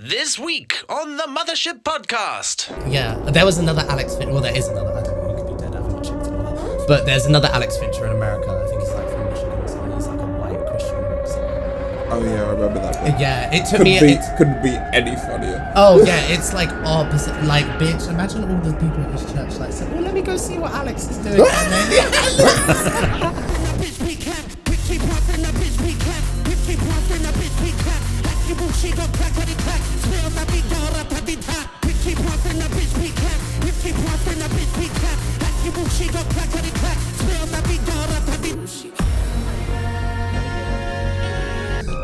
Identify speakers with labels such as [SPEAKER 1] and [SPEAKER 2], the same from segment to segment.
[SPEAKER 1] This week on the Mothership Podcast.
[SPEAKER 2] Yeah, there was another Alex Fincher. Well, there is another. I don't know, he could be dead. I haven't checked it. But there's another Alex Fincher in America. I think he's like from Michigan or something. He's like a white Christian or something.
[SPEAKER 3] Oh yeah, I remember that.
[SPEAKER 2] Yeah, it took
[SPEAKER 3] Couldn't be any funnier.
[SPEAKER 2] Oh yeah, it's like opposite. Like, bitch, imagine all the people at his church like saying, "Well, let me go see what Alex is doing." And then,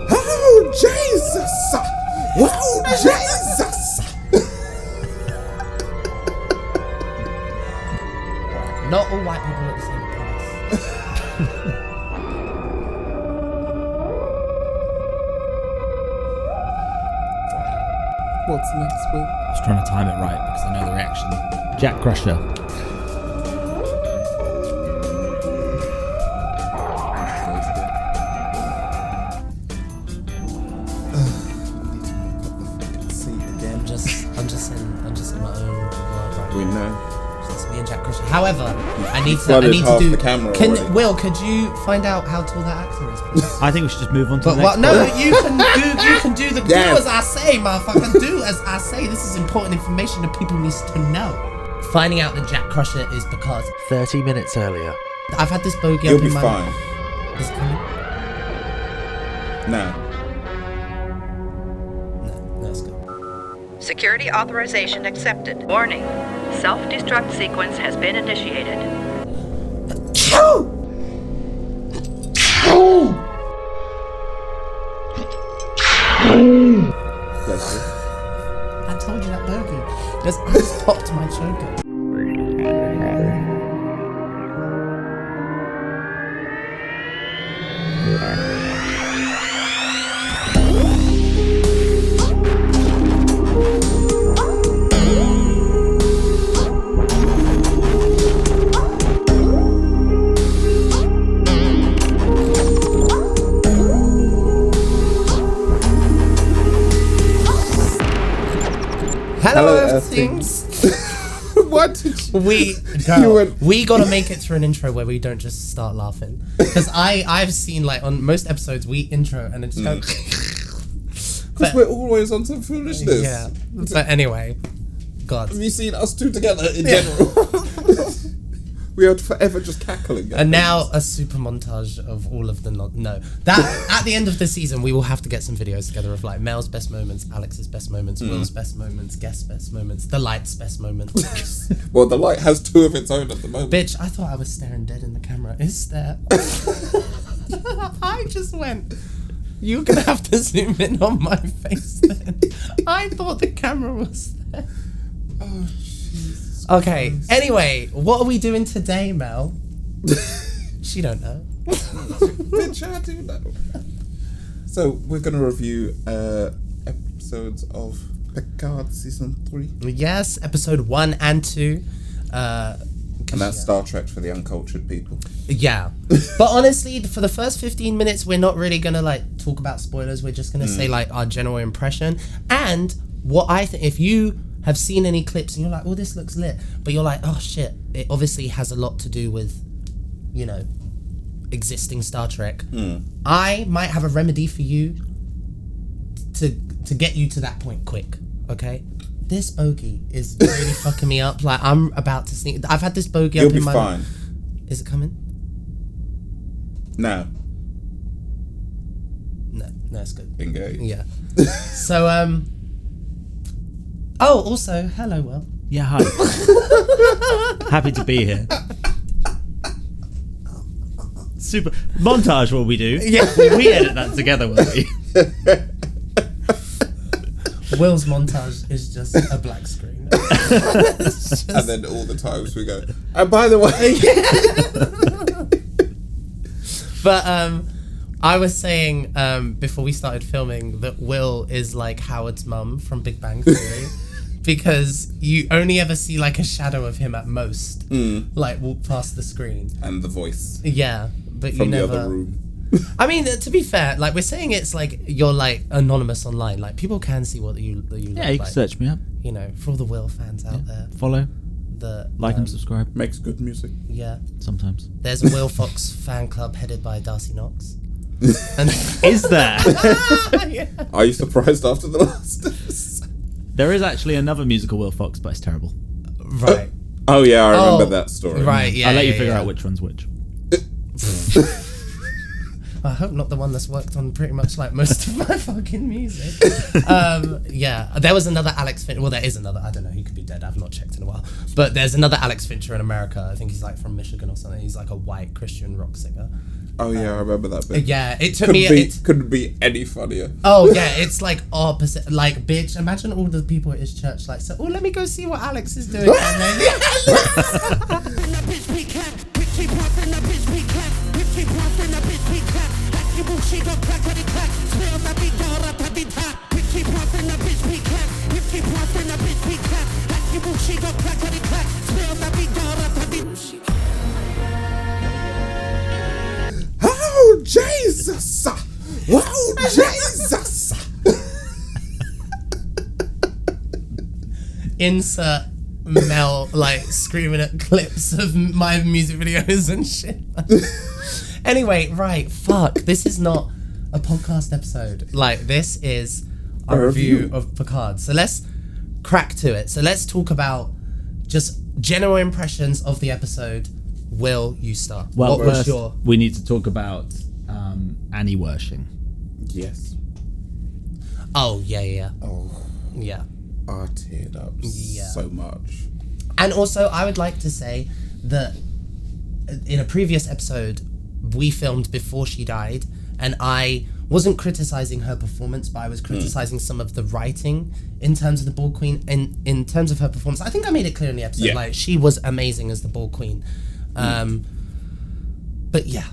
[SPEAKER 3] Oh Jesus! Oh Jesus!
[SPEAKER 2] not all white people look the same as
[SPEAKER 3] What's next, Will?
[SPEAKER 4] I was trying to time it right because I know the reaction. Jack Crusher.
[SPEAKER 2] I'm just in my own world right now.
[SPEAKER 3] We know.
[SPEAKER 2] It's me and Jack Crusher. However, I need to
[SPEAKER 3] half
[SPEAKER 2] do.
[SPEAKER 3] the camera already.
[SPEAKER 2] Will, could you find out how tall that actor is, please?
[SPEAKER 4] I think we should just move on to the
[SPEAKER 2] But
[SPEAKER 4] next
[SPEAKER 2] you can do do as I say, motherfucker. Do as I say. This is important information that people need to know. Finding out that Jack Crusher is because
[SPEAKER 1] 30 minutes earlier.
[SPEAKER 2] I've had this bogey
[SPEAKER 3] You'll
[SPEAKER 2] up
[SPEAKER 3] be
[SPEAKER 2] in my
[SPEAKER 3] fine.
[SPEAKER 2] Is it coming?
[SPEAKER 3] No.
[SPEAKER 2] No, it's good.
[SPEAKER 5] Security authorization accepted. Warning. Self-destruct sequence has been initiated.
[SPEAKER 3] Bless you.
[SPEAKER 2] I told you that bogey. I just popped my choker. Hello, Earth Things.
[SPEAKER 3] What did you...
[SPEAKER 2] We gotta make it through an intro where we don't just start laughing. Because I've seen, like, on most episodes we intro and then just go.
[SPEAKER 3] Because we're always on some foolishness.
[SPEAKER 2] Yeah. But anyway, God.
[SPEAKER 3] Have you seen us two together in general? We are forever just cackling.
[SPEAKER 2] And now a super montage of all of the that at the end of the season we will have to get some videos together of like Mel's best moments, Alex's best moments, Will's best moments, guest's best moments, the light's best moments.
[SPEAKER 3] Well, the light has two of its own at the moment.
[SPEAKER 2] Bitch, I thought I was staring dead in the camera. Is there? I just went. You're gonna have to zoom in on my face then. I thought the camera was there.
[SPEAKER 3] Oh, Jesus.
[SPEAKER 2] Okay,
[SPEAKER 3] Christ.
[SPEAKER 2] anyway, what are we doing today, Mel? She don't know.
[SPEAKER 3] Bitch, I do know. So, we're going to review episodes of Picard Season 3.
[SPEAKER 2] Yes, episode 1 and 2.
[SPEAKER 3] And that's Star Trek for the uncultured people.
[SPEAKER 2] Yeah. But honestly, for the first 15 minutes, we're not really going to like talk about spoilers. We're just going to say like our general impression. And what I think, if you have seen any clips and you're like, oh, this looks lit, but you're like, oh shit, it obviously has a lot to do with, you know, existing Star Trek. I might have a remedy for you to get you to that point quick, okay? This bogey is really fucking me up. Like, I'm about to sneak. I've had this bogey
[SPEAKER 3] You'll
[SPEAKER 2] up in my...
[SPEAKER 3] be fine.
[SPEAKER 2] Is it coming?
[SPEAKER 3] No.
[SPEAKER 2] No, it's good.
[SPEAKER 3] Engage.
[SPEAKER 2] Yeah. So, oh, also, hello, Will.
[SPEAKER 4] Yeah, hi. Happy to be here. Super montage will we do?
[SPEAKER 2] Yeah.
[SPEAKER 4] We edit that together, will we?
[SPEAKER 2] Will's montage is just a black screen.
[SPEAKER 3] And then all the times we go, and by the way...
[SPEAKER 2] But, I was saying before we started filming that Will is like Howard's mum from Big Bang Theory. Because you only ever see like a shadow of him at most, like walk past the screen.
[SPEAKER 3] And the voice.
[SPEAKER 2] Yeah, but
[SPEAKER 3] From
[SPEAKER 2] you never.
[SPEAKER 3] the other room.
[SPEAKER 2] I mean, to be fair, like we're saying, it's like you're like anonymous online. Like people can see what you
[SPEAKER 4] Yeah,
[SPEAKER 2] look
[SPEAKER 4] you can
[SPEAKER 2] like.
[SPEAKER 4] search me up.
[SPEAKER 2] You know, for all the Will fans out there,
[SPEAKER 4] Follow,
[SPEAKER 2] the
[SPEAKER 4] like and subscribe.
[SPEAKER 3] Makes good music.
[SPEAKER 2] yeah.
[SPEAKER 4] Sometimes.
[SPEAKER 2] There's a Will Fox fan club headed by Darcy Knox. And
[SPEAKER 4] Is there?
[SPEAKER 2] yeah.
[SPEAKER 3] Are you surprised after the last episode?
[SPEAKER 4] There is actually another musical Will Fox, but it's terrible.
[SPEAKER 2] Right.
[SPEAKER 3] Oh yeah, I remember that story.
[SPEAKER 2] Right. Yeah.
[SPEAKER 4] I'll let you
[SPEAKER 2] yeah,
[SPEAKER 4] figure
[SPEAKER 2] yeah.
[SPEAKER 4] out which one's which.
[SPEAKER 2] I hope not the one that's worked on pretty much like most of my fucking music. Yeah, there was another Alex Fincher. Well, there is another. I don't know. He could be dead. I've not checked in a while. But there's another Alex Fincher in America. I think he's like from Michigan or something. He's like a white Christian rock singer.
[SPEAKER 3] Oh yeah, I remember that bit.
[SPEAKER 2] Yeah, it took me.
[SPEAKER 3] Couldn't be any funnier.
[SPEAKER 2] Oh yeah, it's like opposite. Like, bitch, imagine all the people at his church like, so, oh, let me go see what Alex is doing. And then,
[SPEAKER 3] Oh Jesus! Oh Jesus!
[SPEAKER 2] insert Mel like screaming at clips of my music videos and shit. Anyway, right, fuck. This is not a podcast episode. Like, this is a review of Picard. So let's crack to it. So let's talk about just general impressions of the episode. Will, you start?
[SPEAKER 4] Well,
[SPEAKER 2] What was
[SPEAKER 4] first,
[SPEAKER 2] your...
[SPEAKER 4] we need to talk about Annie Wershing.
[SPEAKER 3] Yes.
[SPEAKER 2] Oh, yeah.
[SPEAKER 3] Oh,
[SPEAKER 2] Yeah.
[SPEAKER 3] I teared up so much.
[SPEAKER 2] And also, I would like to say that in a previous episode, we filmed before she died, and I wasn't criticizing her performance, but I was criticizing some of the writing in terms of the Borg Queen, in terms of her performance. I think I made it clear in the episode, like, she was amazing as the Borg Queen. But yeah,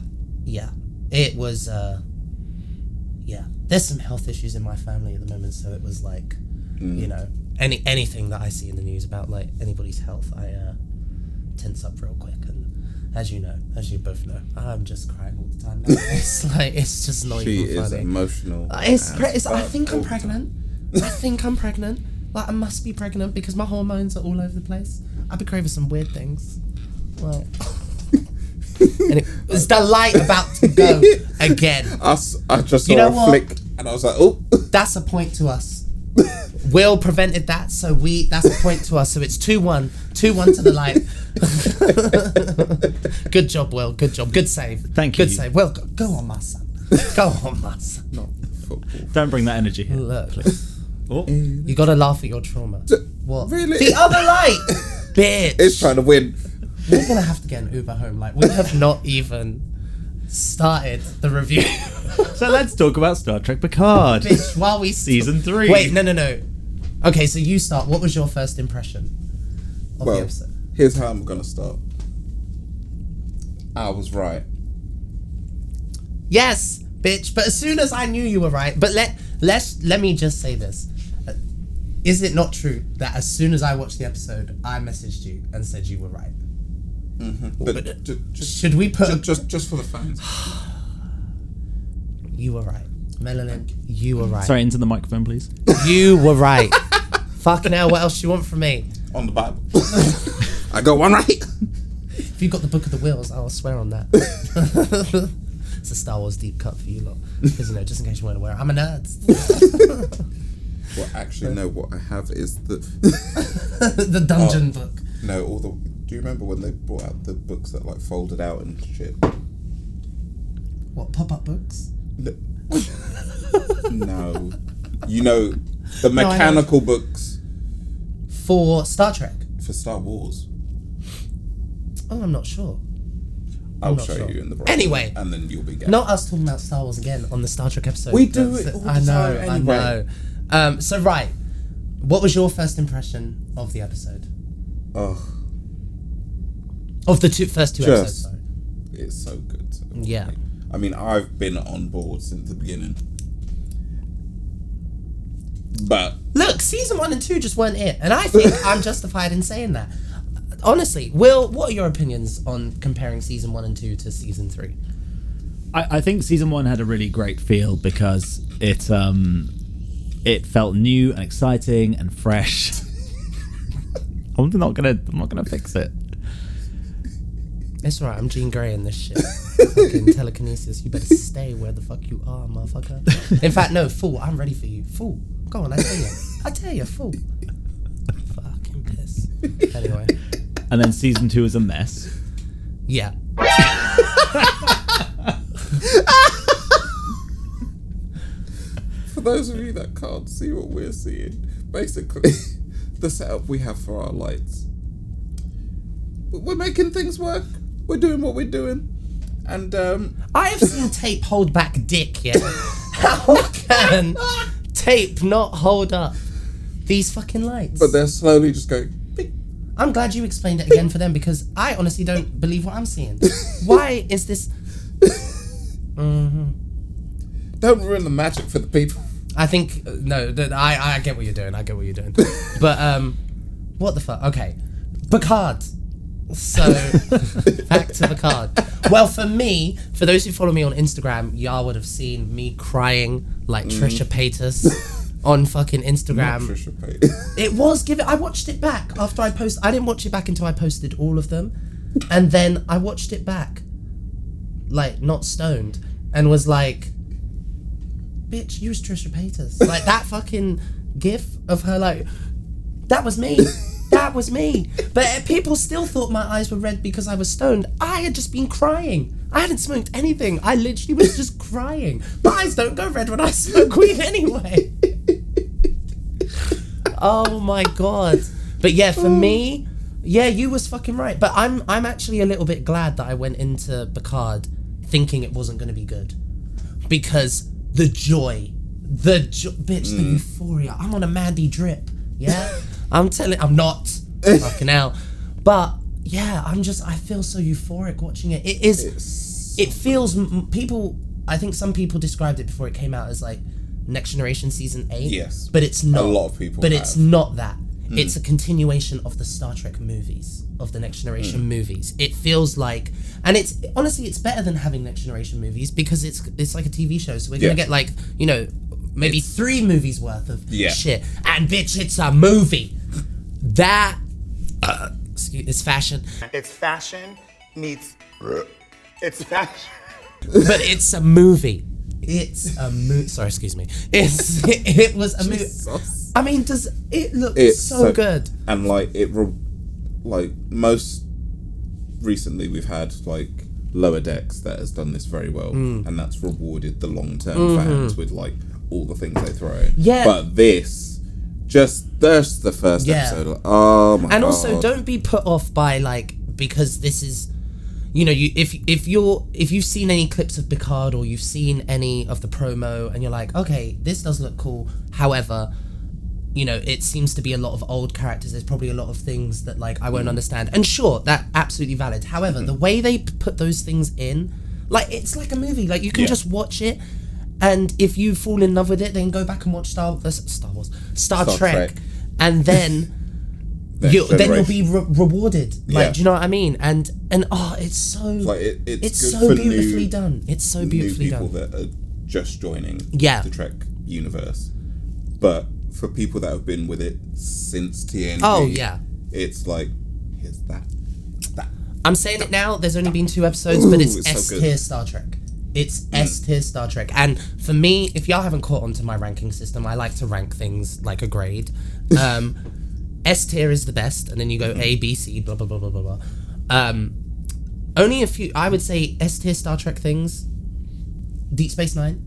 [SPEAKER 2] it was, there's some health issues in my family at the moment, so it was like, you know, anything that I see in the news about like anybody's health, I tense up real quick. And as you both know, I'm just crying all the time now. It's like, it's just not even funny.
[SPEAKER 3] She is emotional.
[SPEAKER 2] I think I'm pregnant. Like, I must be pregnant because my hormones are all over the place. I've been craving some weird things. Like, and it's the light about to go again.
[SPEAKER 3] I just saw a flick and I was like, oh.
[SPEAKER 2] That's a point to us. Will prevented that, so that's a point to us. So it's 2-1 to the light. Good job, Will. Good job. Good save.
[SPEAKER 4] Thank you.
[SPEAKER 2] Good save. Will, go on, my son. Go on, my son.
[SPEAKER 3] Not football.
[SPEAKER 4] Don't bring that energy here.
[SPEAKER 2] Look,
[SPEAKER 4] Oh.
[SPEAKER 2] you gotta laugh at your trauma. What?
[SPEAKER 3] Really?
[SPEAKER 2] The other light, bitch.
[SPEAKER 3] It's trying to win.
[SPEAKER 2] We're gonna have to get an Uber home. Like, we have not even started the review.
[SPEAKER 4] So let's talk about Star Trek Picard.
[SPEAKER 2] Bitch, while we
[SPEAKER 4] Season 3.
[SPEAKER 2] Wait, no. Okay, so you start. What was your first impression of the episode?
[SPEAKER 3] Here's how I'm gonna start. I was right.
[SPEAKER 2] Yes, bitch. But as soon as I knew you were right, but let me just say this. Is it not true that as soon as I watched the episode, I messaged you and said you were right?
[SPEAKER 3] Mm-hmm. But just
[SPEAKER 2] should we put
[SPEAKER 3] just for the fans?
[SPEAKER 2] You were right, Melanin. You were right.
[SPEAKER 4] Sorry, into the microphone, please.
[SPEAKER 2] You were right. Fucking hell, what else do you want from me?
[SPEAKER 3] On the Bible. I got one right.
[SPEAKER 2] If you got the Book of the Wheels, I'll swear on that. It's a Star Wars deep cut for you lot. Because, you know, just in case you weren't aware, I'm a nerd.
[SPEAKER 3] Well, actually, no, what I have is the...
[SPEAKER 2] The dungeon book.
[SPEAKER 3] No, do you remember when they brought out the books that, like, folded out and shit?
[SPEAKER 2] What, pop-up books?
[SPEAKER 3] No. You know, the mechanical books...
[SPEAKER 2] For Star Trek?
[SPEAKER 3] For Star Wars.
[SPEAKER 2] Oh, I'm not sure.
[SPEAKER 3] I'll show you in the break.
[SPEAKER 2] Anyway.
[SPEAKER 3] And then you'll be getting...
[SPEAKER 2] Not us talking about Star Wars again on the Star Trek episode.
[SPEAKER 3] We do it all the time anyway.
[SPEAKER 2] I know. So, right. What was your first impression of the episode?
[SPEAKER 3] Oh.
[SPEAKER 2] Of the first two episodes, sorry.
[SPEAKER 3] It's so good.
[SPEAKER 2] Yeah.
[SPEAKER 3] I mean, I've been on board since the beginning. But...
[SPEAKER 2] Look, season 1 and 2 just weren't it. And I think I'm justified in saying that. Honestly, Will, what are your opinions on comparing season 1 and 2 to season 3?
[SPEAKER 4] I think season 1 had a really great feel because it felt new and exciting and fresh. I'm not gonna fix it.
[SPEAKER 2] It's alright, I'm Jean Grey in this shit. Fucking telekinesis, you better stay where the fuck you are, motherfucker. In fact, no, fool, I'm ready for you. Fool, go on, I tell you, fool. Fucking piss. Anyway.
[SPEAKER 4] And then season 2 is a mess.
[SPEAKER 2] Yeah.
[SPEAKER 3] For those of you that can't see what we're seeing, basically, the setup we have for our lights. We're making things work. We're doing what we're doing. And,
[SPEAKER 2] I have seen tape hold back dick, yeah? How can tape not hold up these fucking lights?
[SPEAKER 3] But they're slowly just going, beep.
[SPEAKER 2] I'm glad you explained it again for them because I honestly don't believe what I'm seeing. Why is this...
[SPEAKER 3] Don't ruin the magic for the people.
[SPEAKER 2] I think... No, I get what you're doing. But, what the fuck? Okay. Picard. So, back to Picard. Well, for me, for those who follow me on Instagram, y'all would have seen me crying like Trisha Paytas on fucking Instagram.
[SPEAKER 3] Not Trisha Paytas.
[SPEAKER 2] It was I watched it back after I posted. I didn't watch it back until I posted all of them. And then I watched it back, like, not stoned, and was like, bitch, you was Trisha Paytas. Like, that fucking gif of her, like, that was me. That was me. But people still thought my eyes were red because I was stoned. I had just been crying. I hadn't smoked anything. I literally was just crying. My eyes don't go red when I smoke weed anyway. Oh my god. But yeah, for me, yeah, you was fucking right. But I'm actually a little bit glad that I went into Picard thinking it wasn't going to be good. Because the joy, bitch, the euphoria. I'm on a Mandy drip, yeah? I'm not fucking out. But yeah, I feel so euphoric watching it. It feels, I think some people described it before it came out as like Next Generation Season 8.
[SPEAKER 3] Yes.
[SPEAKER 2] But it's not.
[SPEAKER 3] A lot of people
[SPEAKER 2] But
[SPEAKER 3] have.
[SPEAKER 2] It's not that. It's a continuation of the Star Trek movies, of the Next Generation movies. It feels like, and it's honestly, it's better than having Next Generation movies because it's like a TV show. So we're going to get like, maybe 3 movies worth of shit. And bitch, it's a movie. That it's fashion.
[SPEAKER 6] It's fashion meets it's fashion.
[SPEAKER 2] But it's a movie. It's a movie. Sorry, excuse me. It was a movie. I mean, does it look so good?
[SPEAKER 3] And like most recently, we've had like Lower Decks that has done this very well, and that's rewarded the long-term fans with like all the things they throw in. Yeah. But this. Just the first episode. Like, oh my god!
[SPEAKER 2] And also, don't be put off by like because this is, if you've seen any clips of Picard or you've seen any of the promo and you're like, okay, this does look cool. However, it seems to be a lot of old characters. There's probably a lot of things that like I won't understand. And sure, that's absolutely valid. However, the way they put those things in, like it's like a movie. Like you can just watch it. And if you fall in love with it, then go back and watch Star Trek, and then you'll be rewarded. Like, do you know what I mean? And it's so it's so beautifully done. It's so beautifully done.
[SPEAKER 3] People that are just joining the Trek universe, but for people that have been with it since TNG, it's like here's that.
[SPEAKER 2] I'm saying it now. There's only been 2 episodes, but it's S-tier Star Trek. It's S-tier Star Trek. And for me, if y'all haven't caught on to my ranking system, I like to rank things like a grade. S-tier is the best, and then you go A, B, C, blah, blah, blah, blah, blah, blah. Only a few, I would say S-tier Star Trek things. Deep Space Nine.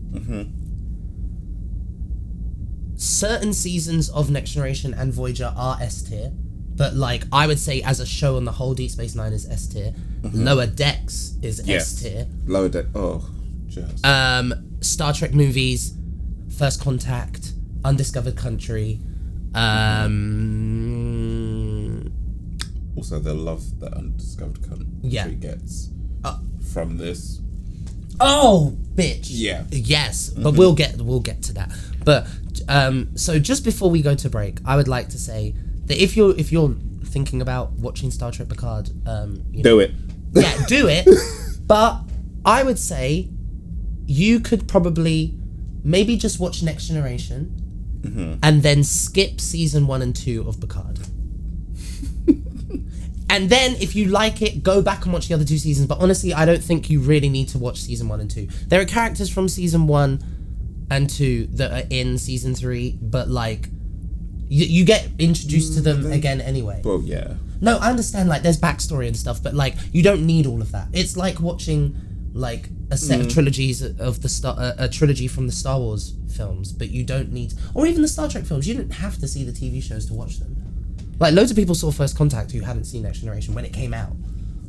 [SPEAKER 2] Certain seasons of Next Generation and Voyager are S-tier. But like, I would say as a show on the whole, Deep Space Nine is S-tier. Lower Decks is S-tier.
[SPEAKER 3] Lower Deck, just.
[SPEAKER 2] Star Trek movies, First Contact, Undiscovered Country.
[SPEAKER 3] Also, the love that Undiscovered Country gets from this.
[SPEAKER 2] Oh, bitch.
[SPEAKER 3] Yeah.
[SPEAKER 2] Yes, but we'll get to that. But so just before we go to break, I would like to say that if you're thinking about watching Star Trek Picard,
[SPEAKER 3] do it.
[SPEAKER 2] Yeah, do it. But I would say you could probably maybe just watch Next Generation and then skip season 1 and 2 of Picard. And then if you like it, go back and watch the other 2 seasons. But honestly, I don't think you really need to watch season 1 and 2. There are characters from season 1 and 2 that are in season 3, but like you get introduced to them again anyway.
[SPEAKER 3] Well, yeah.
[SPEAKER 2] No, I understand, like, there's backstory and stuff, but, like, you don't need all of that. It's like watching, like, a set of trilogies of a trilogy from the Star Wars films, but you don't need... Or even the Star Trek films. You didn't have to see the TV shows to watch them. Like, loads of people saw First Contact who hadn't seen Next Generation when it came out,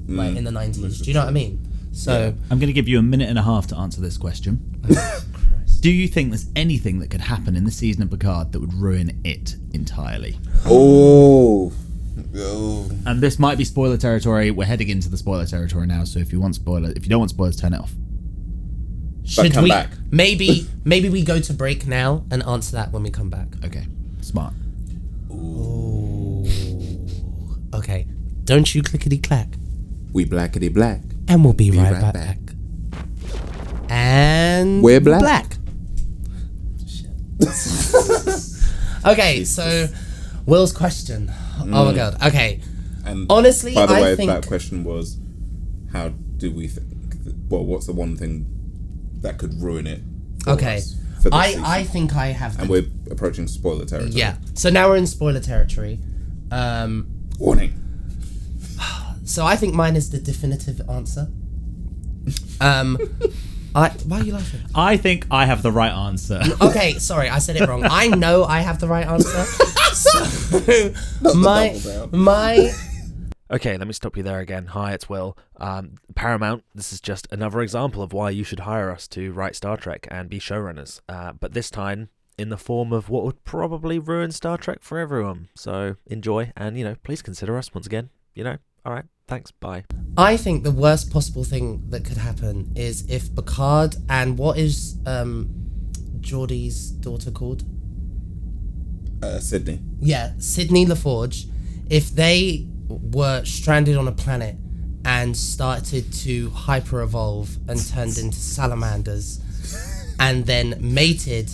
[SPEAKER 2] like, in the 90s. Do you know what I mean? So...
[SPEAKER 4] I'm going to give you a minute and a half to answer this question. Do you think there's anything that could happen in the season of Picard that would ruin it entirely?
[SPEAKER 3] Oh...
[SPEAKER 4] And this might be spoiler territory. We're heading into the spoiler territory now, so if you don't want spoilers, turn it off.
[SPEAKER 2] Should
[SPEAKER 3] come
[SPEAKER 2] we
[SPEAKER 3] back.
[SPEAKER 2] maybe we go to break now and answer that when we come back?
[SPEAKER 4] Okay, smart.
[SPEAKER 2] Ooh. Okay, don't you clickety clack.
[SPEAKER 3] We blackety black.
[SPEAKER 2] And we'll be right back. And
[SPEAKER 3] we're black.
[SPEAKER 2] Okay, so Will's question. Oh my god. Okay.
[SPEAKER 3] And
[SPEAKER 2] honestly,
[SPEAKER 3] by the way,
[SPEAKER 2] I think
[SPEAKER 3] that question was, how do we think? Well, what's the one thing that could ruin it?
[SPEAKER 2] Okay. I think I have.
[SPEAKER 3] And we're approaching spoiler territory.
[SPEAKER 2] Yeah. So now we're in spoiler territory.
[SPEAKER 3] Warning.
[SPEAKER 2] So I think mine is the definitive answer. Why are you laughing?
[SPEAKER 4] I think I have the right answer.
[SPEAKER 2] Okay, sorry, I said it wrong. I know I have the right answer. So my
[SPEAKER 1] Okay, let me stop you there again. Hi, it's Will. Paramount, this is just another example of why you should hire us to write Star Trek and be showrunners. But this time in the form of what would probably ruin Star Trek for everyone. So enjoy and, please consider us once again. All right, thanks, bye.
[SPEAKER 2] I think the worst possible thing that could happen is if Picard and what is Geordie's daughter called?
[SPEAKER 3] Sydney.
[SPEAKER 2] Yeah, Sydney LaForge. If they were stranded on a planet and started to hyper-evolve and turned into salamanders and then mated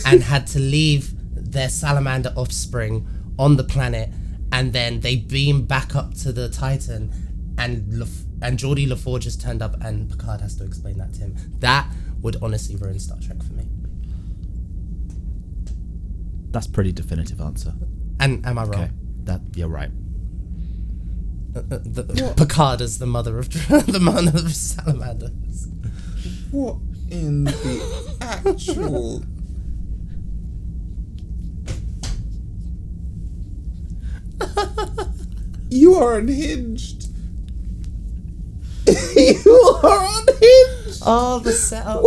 [SPEAKER 2] and had to leave their salamander offspring on the planet, and then they beam back up to the Titan and Geordie LaForge has turned up and Picard has to explain that to him. That would honestly ruin Star Trek for me.
[SPEAKER 4] That's a pretty definitive answer.
[SPEAKER 2] And am I wrong?
[SPEAKER 4] Okay, you're right.
[SPEAKER 2] Picard is the mother of salamanders.
[SPEAKER 3] What in the actual... You are unhinged. You are unhinged.
[SPEAKER 2] Oh, the setup.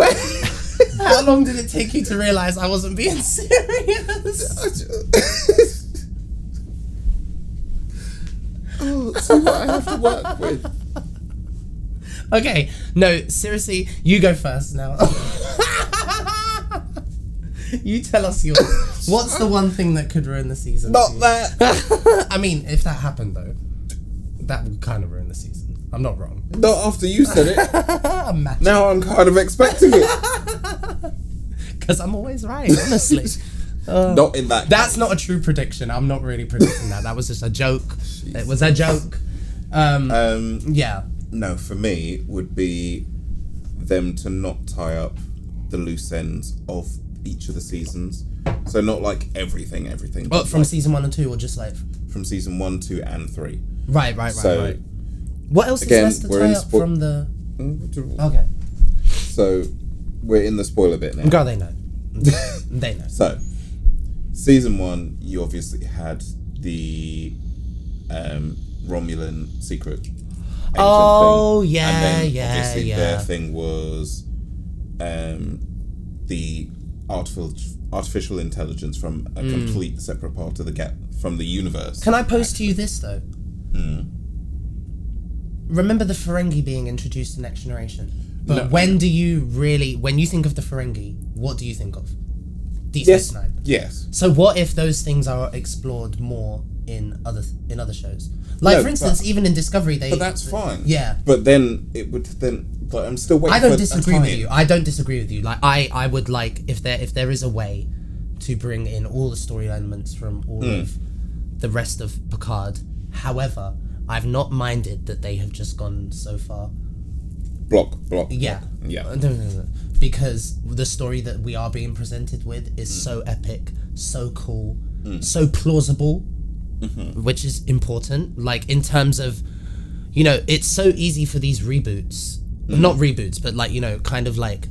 [SPEAKER 2] How long did it take you to realise I wasn't being serious?
[SPEAKER 3] Oh, see what I have to work with.
[SPEAKER 2] Okay, no, seriously, you go first now. You tell us yours. What's the one thing that could ruin the season?
[SPEAKER 3] Not that.
[SPEAKER 2] I mean, if that happened though, that would kind of ruin the season. I'm not wrong.
[SPEAKER 3] Not after you said it.
[SPEAKER 2] Imagine.
[SPEAKER 3] Now I'm kind of expecting it.
[SPEAKER 2] Because I'm always right, honestly.
[SPEAKER 3] Not in that.
[SPEAKER 2] That's not a true prediction. I'm not really predicting that. That was just a joke. Jeez. It was a joke. Yeah.
[SPEAKER 3] No, for me, would be them to not tie up the loose ends of each of the seasons. So not like everything.
[SPEAKER 2] But from like, season 1 and 2, or just like
[SPEAKER 3] from season 1, 2, and 3.
[SPEAKER 2] Right. What else
[SPEAKER 3] again,
[SPEAKER 2] is left to tie up from the? Okay.
[SPEAKER 3] So we're in the spoiler bit now.
[SPEAKER 2] Girl, they know. They know.
[SPEAKER 3] So season 1, you obviously had the Romulan secret agent thing.
[SPEAKER 2] Yeah,
[SPEAKER 3] and then
[SPEAKER 2] yeah,
[SPEAKER 3] obviously
[SPEAKER 2] yeah.
[SPEAKER 3] their thing was the artificial intelligence from a complete separate part of from the universe.
[SPEAKER 2] Can I pose to you this though? Remember the Ferengi being introduced in Next Generation? But
[SPEAKER 3] No.
[SPEAKER 2] when you think of the Ferengi, what do you think of? Deep Space Nine.
[SPEAKER 3] Yes.
[SPEAKER 2] So what if those things are explored more in other shows. Like, for instance, even in Discovery,
[SPEAKER 3] But that's fine.
[SPEAKER 2] Yeah.
[SPEAKER 3] But then it would then. Like, I'm still waiting.
[SPEAKER 2] I don't disagree with you. I don't disagree with you. Like, I would like if there is a way to bring in all the story elements from all of the rest of Picard. However, I've not minded that they have just gone so far.
[SPEAKER 3] Block.
[SPEAKER 2] Yeah. No. Because the story that we are being presented with is so epic, so cool, so plausible, which is important. Like, in terms of, it's so easy for these reboots, not reboots, but like, kind of like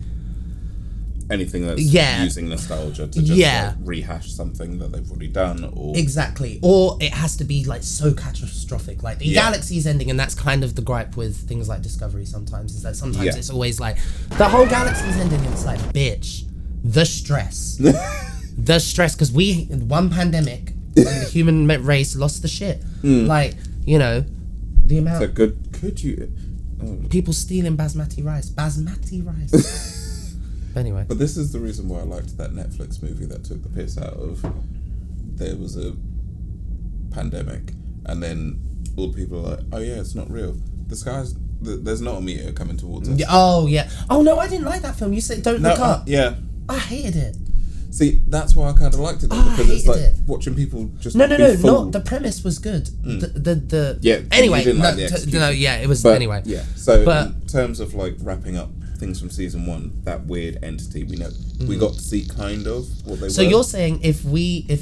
[SPEAKER 3] anything that's using nostalgia to just like rehash something that they've already done, or
[SPEAKER 2] exactly, or it has to be like so catastrophic, like the galaxy's ending, and that's kind of the gripe with things like Discovery sometimes, is that sometimes it's always like the whole galaxy's ending and it's like, bitch, the stress because one pandemic and the human race lost the shit. Like, the amount
[SPEAKER 3] so could you
[SPEAKER 2] people stealing basmati rice. Anyway.
[SPEAKER 3] But this is the reason why I liked that Netflix movie that took the piss out of, there was a pandemic and then all the people are like, oh yeah, it's not real. There's not a meteor coming towards us.
[SPEAKER 2] Oh yeah. Oh no, I didn't like that film. You said Don't Look Up.
[SPEAKER 3] Yeah.
[SPEAKER 2] I hated it.
[SPEAKER 3] See, that's why I kind of liked it though, because it's like watching people just
[SPEAKER 2] No, the premise was good. Anyway,
[SPEAKER 3] you didn't like the execution.
[SPEAKER 2] it was
[SPEAKER 3] anyway. Yeah. So in terms of like wrapping up things from season 1, that weird entity, we got to see kind of what they were.
[SPEAKER 2] So you're saying if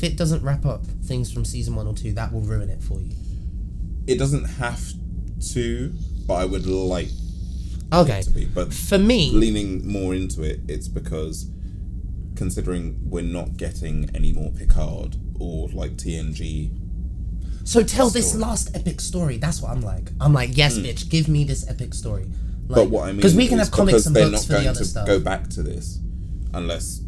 [SPEAKER 2] it doesn't wrap up things from season 1 or 2, that will ruin it for you?
[SPEAKER 3] It doesn't have to, but I would like
[SPEAKER 2] it
[SPEAKER 3] to be. But
[SPEAKER 2] for me,
[SPEAKER 3] leaning more into it, it's because considering we're not getting any more Picard or like TNG.
[SPEAKER 2] So tell this last epic story. That's what I'm like. I'm like, yes, bitch, give me this epic story. Like,
[SPEAKER 3] but what I mean,
[SPEAKER 2] because we can have comics and books for the other
[SPEAKER 3] they're not
[SPEAKER 2] stuff.
[SPEAKER 3] going to go back to this unless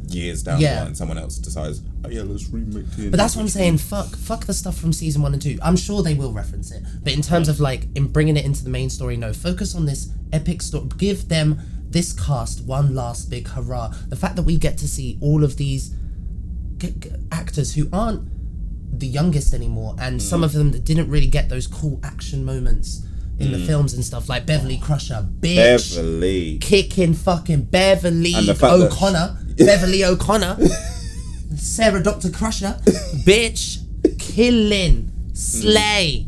[SPEAKER 3] years down the line someone else decides, oh yeah, let's remake TNG.
[SPEAKER 2] But that's what I'm saying. Fuck the stuff from season 1 and 2. I'm sure they will reference it, but in terms of like in bringing it into the main story, no. Focus on this epic story. Give them this cast one last big hurrah. The fact that we get to see all of these actors who aren't the youngest anymore, and some of them that didn't really get those cool action moments in the films and stuff, like Beverly Crusher, bitch,
[SPEAKER 3] Beverly
[SPEAKER 2] kicking fucking Beverly O'Connor, Beverly O'Connor, Sarah Dr. Crusher, bitch, killing, slay.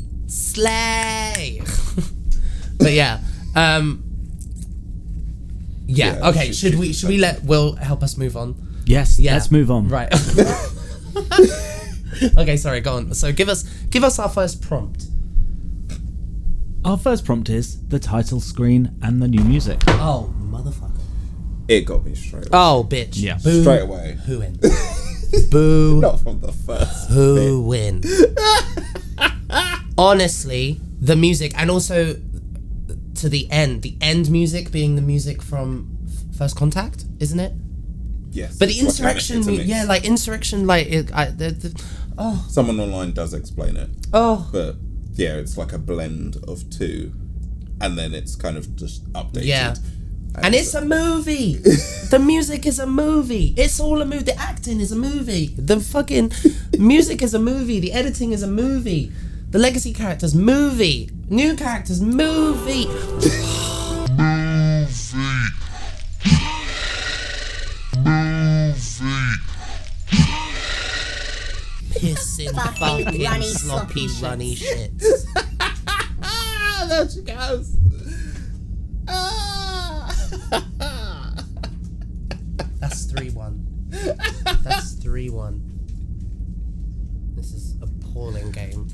[SPEAKER 2] But okay. Should we let Will help us move on?
[SPEAKER 4] Yes. Let's move on.
[SPEAKER 2] Right. Okay, sorry, go on. So give us our first prompt.
[SPEAKER 4] Our first prompt is the title screen and the new music.
[SPEAKER 2] Oh, motherfucker.
[SPEAKER 3] It got me straight away.
[SPEAKER 2] Oh, bitch.
[SPEAKER 4] Yeah.
[SPEAKER 2] Boo.
[SPEAKER 3] Straight away.
[SPEAKER 2] Who win? Boo.
[SPEAKER 3] Not from the first
[SPEAKER 2] Who win? Honestly, the music, and also to the end music being the music from First Contact, isn't it?
[SPEAKER 3] Yes.
[SPEAKER 2] But the insurrection, insurrection,
[SPEAKER 3] someone online does explain it.
[SPEAKER 2] Oh.
[SPEAKER 3] But yeah, it's like a blend of two, and then it's kind of just updated.
[SPEAKER 2] Yeah. And it's a movie. The music is a movie. It's all a movie. The acting is a movie. The fucking music is a movie. The editing is a movie. The legacy characters, movie. New characters, movie. Pissing fucking sloppy runny shit.
[SPEAKER 3] There she goes.
[SPEAKER 2] That's 3-1. That's 3-1. This is appalling game.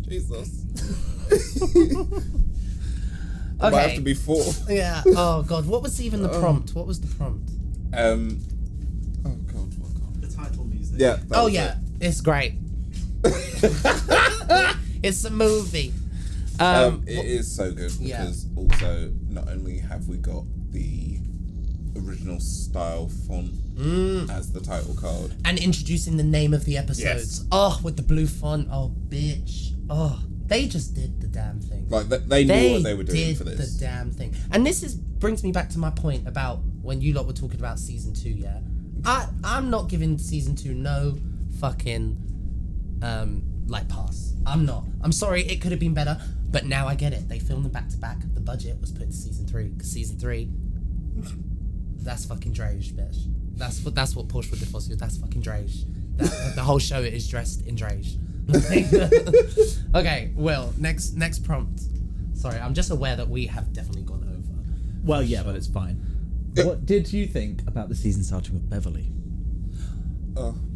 [SPEAKER 3] Jesus.
[SPEAKER 2] Okay.
[SPEAKER 3] Might have to be 4.
[SPEAKER 2] Yeah. Oh god. What was even the prompt? What was the prompt?
[SPEAKER 3] Oh god.
[SPEAKER 7] The title music.
[SPEAKER 3] Yeah.
[SPEAKER 2] Oh yeah. It's great. It's a movie.
[SPEAKER 3] It is so good because also not only have we got the original style font as the title card,
[SPEAKER 2] and introducing the name of the episodes.
[SPEAKER 3] Yes.
[SPEAKER 2] Oh, with the blue font. Oh, bitch. Oh, they just did the damn thing.
[SPEAKER 3] like they knew what they were doing for this.
[SPEAKER 2] The damn thing. And this brings me back to my point about when you lot were talking about season 2, yeah, I'm not giving season 2 no fucking like pass. I'm not. I'm sorry, it could have been better, but now I get it. They filmed them back to back. The budget was put to season 3 because season 3, that's fucking drage, bitch. That's what Porsche would define. That's fucking drage. The whole show is dressed in drage. Okay, Will, next prompt. Sorry, I'm just aware that we have definitely gone over.
[SPEAKER 4] Well, yeah, but it's fine. What did you think about the season starting with Beverly?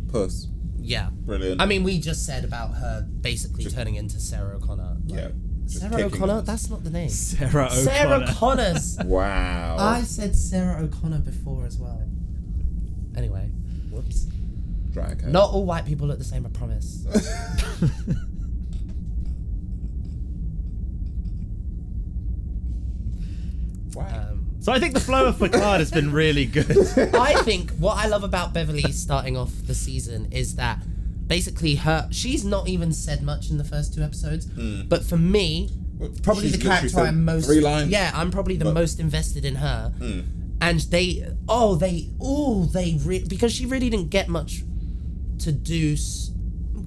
[SPEAKER 3] Puss.
[SPEAKER 2] Yeah.
[SPEAKER 3] Brilliant.
[SPEAKER 2] I mean, we just said about her basically turning into Sarah O'Connor. Like,
[SPEAKER 3] Yeah. just
[SPEAKER 2] Sarah
[SPEAKER 3] kicking
[SPEAKER 2] O'Connor?
[SPEAKER 3] ass.
[SPEAKER 2] That's not the name.
[SPEAKER 4] Sarah O'Connor.
[SPEAKER 2] Sarah Connors.
[SPEAKER 3] Wow.
[SPEAKER 2] I said Sarah O'Connor before as well. Anyway, whoops.
[SPEAKER 3] Drag her.
[SPEAKER 2] Not all white people look the same, I promise.
[SPEAKER 3] Wow.
[SPEAKER 4] So I think the flow of Picard has been really good.
[SPEAKER 2] I think what I love about Beverly starting off the season is that basically she's not even said much in the first 2 episodes, but for me, probably
[SPEAKER 3] She's
[SPEAKER 2] the character
[SPEAKER 3] literally
[SPEAKER 2] I'm most
[SPEAKER 3] 3 lines.
[SPEAKER 2] Yeah, I'm probably the most invested in her. And because she really didn't get much to do,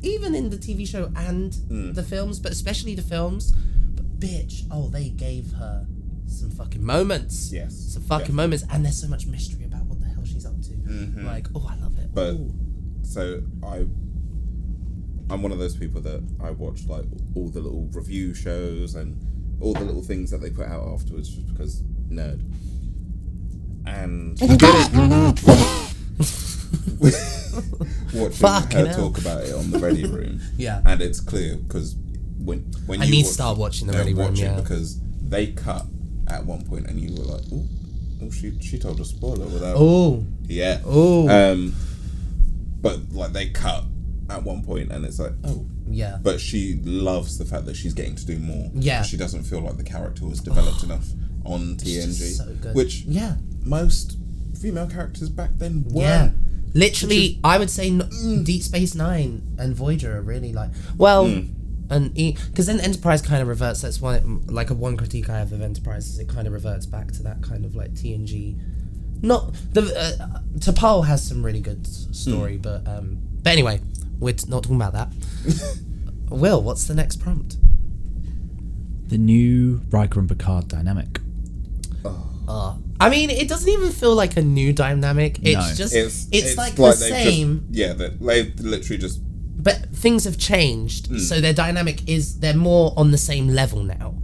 [SPEAKER 2] even in the TV show and the films, but especially the films. But bitch, they gave her some fucking moments.
[SPEAKER 3] Yes.
[SPEAKER 2] Some fucking moments, and there's so much mystery about what the hell she's up to. Like, I love it.
[SPEAKER 3] But
[SPEAKER 2] Ooh.
[SPEAKER 3] so I'm one of those people that I watch like all the little review shows and all the little things that they put out afterwards just because nerd. And watching
[SPEAKER 2] Fucking
[SPEAKER 3] her
[SPEAKER 2] hell.
[SPEAKER 3] talk about it on the Ready Room.
[SPEAKER 2] Yeah.
[SPEAKER 3] And it's clear because when
[SPEAKER 2] I
[SPEAKER 3] you
[SPEAKER 2] need to
[SPEAKER 3] watch
[SPEAKER 2] start watching the
[SPEAKER 3] they'll
[SPEAKER 2] Ready Room,
[SPEAKER 3] watch it
[SPEAKER 2] yeah.
[SPEAKER 3] because they cut at one point and you were like, oh, she told a spoiler without.
[SPEAKER 2] Oh.
[SPEAKER 3] Yeah.
[SPEAKER 2] Oh.
[SPEAKER 3] But like they cut at one point and it's like, oh.
[SPEAKER 2] Yeah.
[SPEAKER 3] But she loves the fact that she's getting to do more.
[SPEAKER 2] Yeah.
[SPEAKER 3] She doesn't feel like the character was developed enough on TNG.
[SPEAKER 2] just so good.
[SPEAKER 3] Which
[SPEAKER 2] Yeah.
[SPEAKER 3] most female characters back then weren't.
[SPEAKER 2] Yeah. Literally, I would say Deep Space Nine and Voyager are really like... Well, and because then Enterprise kind of reverts. That's one critique I have of Enterprise is it kind of reverts back to that kind of like TNG. Not... T'Pol has some really good story, but anyway, we're not talking about that. Will, what's the next prompt?
[SPEAKER 4] The new Riker and Picard dynamic.
[SPEAKER 2] I mean, it doesn't even feel like a new dynamic. It's
[SPEAKER 4] No.
[SPEAKER 2] just it's like the
[SPEAKER 3] they've
[SPEAKER 2] same,
[SPEAKER 3] They've literally just.
[SPEAKER 2] but things have changed. So their dynamic they're more on the same level now.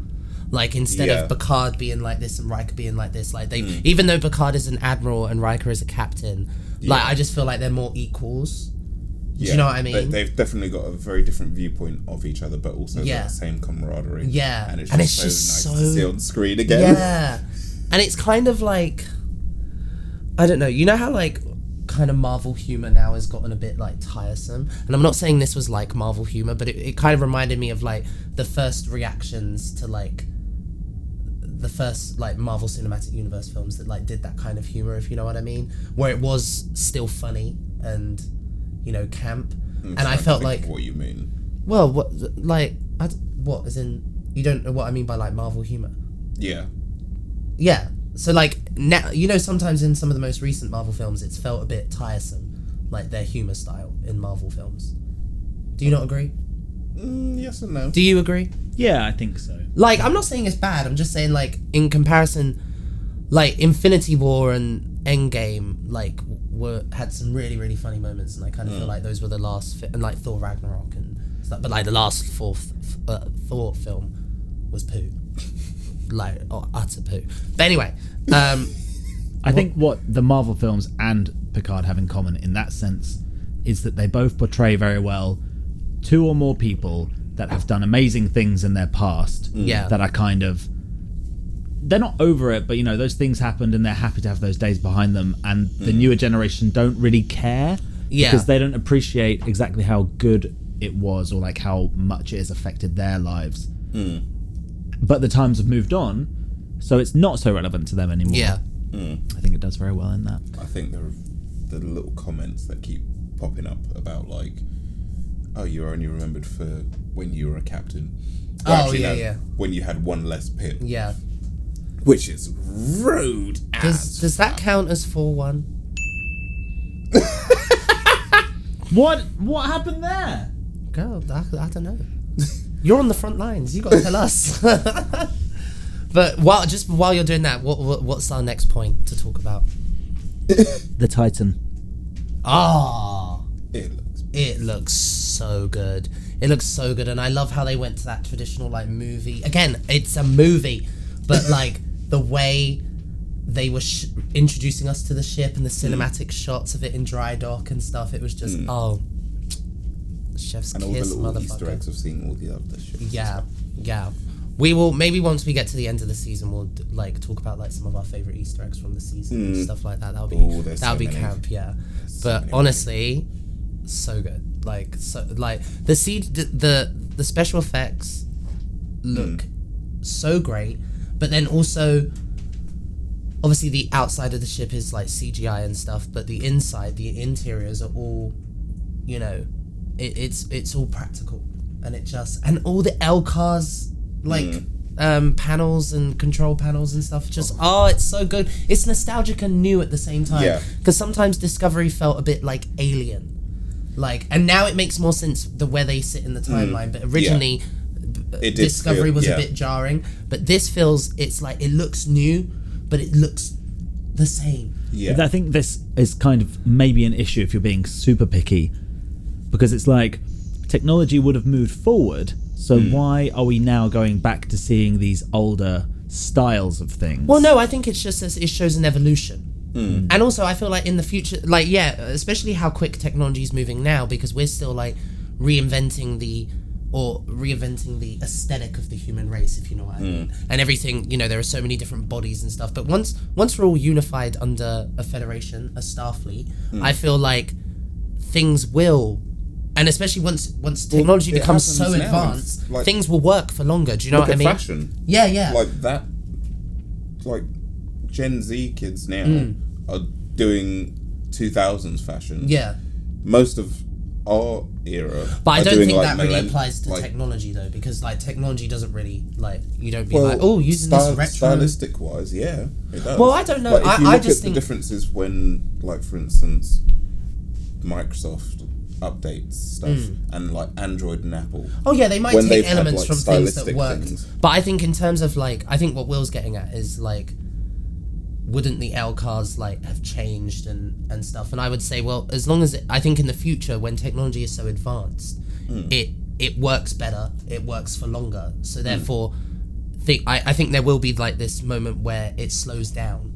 [SPEAKER 2] Like instead of Picard being like this and Riker being like this, like they even though Picard is an admiral and Riker is a captain, like I just feel like they're more equals. Do you know what I mean?
[SPEAKER 3] They've definitely got a very different viewpoint of each other, but also the same camaraderie.
[SPEAKER 2] Yeah.
[SPEAKER 3] And it's
[SPEAKER 2] And
[SPEAKER 3] just,
[SPEAKER 2] it's
[SPEAKER 3] so
[SPEAKER 2] just
[SPEAKER 3] nice to
[SPEAKER 2] so-
[SPEAKER 3] see on screen again.
[SPEAKER 2] Yeah. And it's kind of like, I don't know, you know how like kind of Marvel humor now has gotten a bit like tiresome? And I'm not saying this was like Marvel humor, but it kind of reminded me of like the first reactions to like the first like Marvel Cinematic Universe films that like did that kind of humor, if you know what I mean, where it was still funny and, you know, camp. And I felt like,
[SPEAKER 3] what you mean?
[SPEAKER 2] well, what as in, you don't know what I mean by like Marvel humor?
[SPEAKER 3] Yeah.
[SPEAKER 2] Yeah. So like now, you know, sometimes in some of the most recent Marvel films, it's felt a bit tiresome, like their humor style in Marvel films. Do you not agree?
[SPEAKER 3] Yes and no.
[SPEAKER 2] Do you agree?
[SPEAKER 4] Yeah, I think so.
[SPEAKER 2] Like, I'm not saying it's bad. I'm just saying, like, in comparison, like Infinity War and Endgame, like, had some really, really funny moments, and I kind of feel like those were the last, and like Thor Ragnarok and stuff. But like the last Thor film was poo. Like utter poo. But anyway,
[SPEAKER 4] I think what the Marvel films and Picard have in common in that sense is that they both portray very well 2 or more people that have done amazing things in their past.
[SPEAKER 2] Yeah.
[SPEAKER 4] That are kind of, they're not over it, but you know, those things happened and they're happy to have those days behind them, and the newer generation don't really care because they don't appreciate exactly how good it was or like how much it has affected their lives. But the times have moved on, so it's not so relevant to them anymore.
[SPEAKER 2] yeah.
[SPEAKER 4] I think it does very well in that.
[SPEAKER 3] I think the little comments that keep popping up about like, oh, you're only remembered for when you were a captain.
[SPEAKER 2] Oh, yeah, yeah.
[SPEAKER 3] When you had one less pip.
[SPEAKER 2] Yeah.
[SPEAKER 3] which is rude.
[SPEAKER 2] Does that count as 4-1?
[SPEAKER 4] What happened there?
[SPEAKER 2] Girl, I don't know. You're on the front lines. You got to tell us. But while you're doing that, what's our next point to talk about?
[SPEAKER 4] The Titan.
[SPEAKER 2] It looks so good. It looks so good, and I love how they went to that traditional like movie. Again, it's a movie, but like the way they were introducing us to the ship and the cinematic shots of it in dry dock and stuff. It was just chef's
[SPEAKER 3] and
[SPEAKER 2] kiss,
[SPEAKER 3] all the little
[SPEAKER 2] motherfucker.
[SPEAKER 3] Easter eggs of seeing all the other ships.
[SPEAKER 2] Yeah. We will maybe once we get to the end of the season, we'll like talk about like some of our favorite Easter eggs from the season and stuff like that. That'll be camp, yeah. But honestly, so good. Like the special effects look so great, but then also obviously the outside of the ship is like CGI and stuff, but the inside, the interiors are all, you know, it's all practical, and all the LCARs like panels and control panels and stuff, it's so good. It's nostalgic and new at the same time, because sometimes Discovery felt a bit like Alien, like, and now it makes more sense the way they sit in the timeline, but originally Discovery was a bit jarring, but this feels, it's like it looks new but it looks the same.
[SPEAKER 4] I think this is kind of maybe an issue if you're being super picky, because it's like technology would have moved forward, so why are we now going back to seeing these older styles of things?
[SPEAKER 2] Well, no, I think it's just it shows an evolution. And also I feel like in the future, like, especially how quick technology is moving now, because we're still like reinventing the aesthetic of the human race, if you know what I mean, and everything. You know, there are so many different bodies and stuff, but once we're all unified under a federation, a Starfleet, I feel like things will, and especially once technology becomes so advanced, like, things will work for longer. Do you know what I mean?
[SPEAKER 3] Fashion.
[SPEAKER 2] Yeah.
[SPEAKER 3] Like that, like Gen Z kids now are doing 2000s fashion. Yeah. Most of our era.
[SPEAKER 2] But I don't think that really applies to technology though, because like technology doesn't really, like, you don't be using this retro.
[SPEAKER 3] Stylistic wise, yeah, it does.
[SPEAKER 2] Well, I don't know.
[SPEAKER 3] Like, if you look at the differences when, like, for instance, Microsoft updates stuff and like Android and Apple. Oh yeah, they might take elements from things that worked. But I think in terms of like, I think what Will's getting at is like, wouldn't the LCARs like have changed and stuff? And I would say, well, as long as I think in the future when technology is so advanced, it works better, it works for longer. So therefore, I think there will be like this moment where it slows down.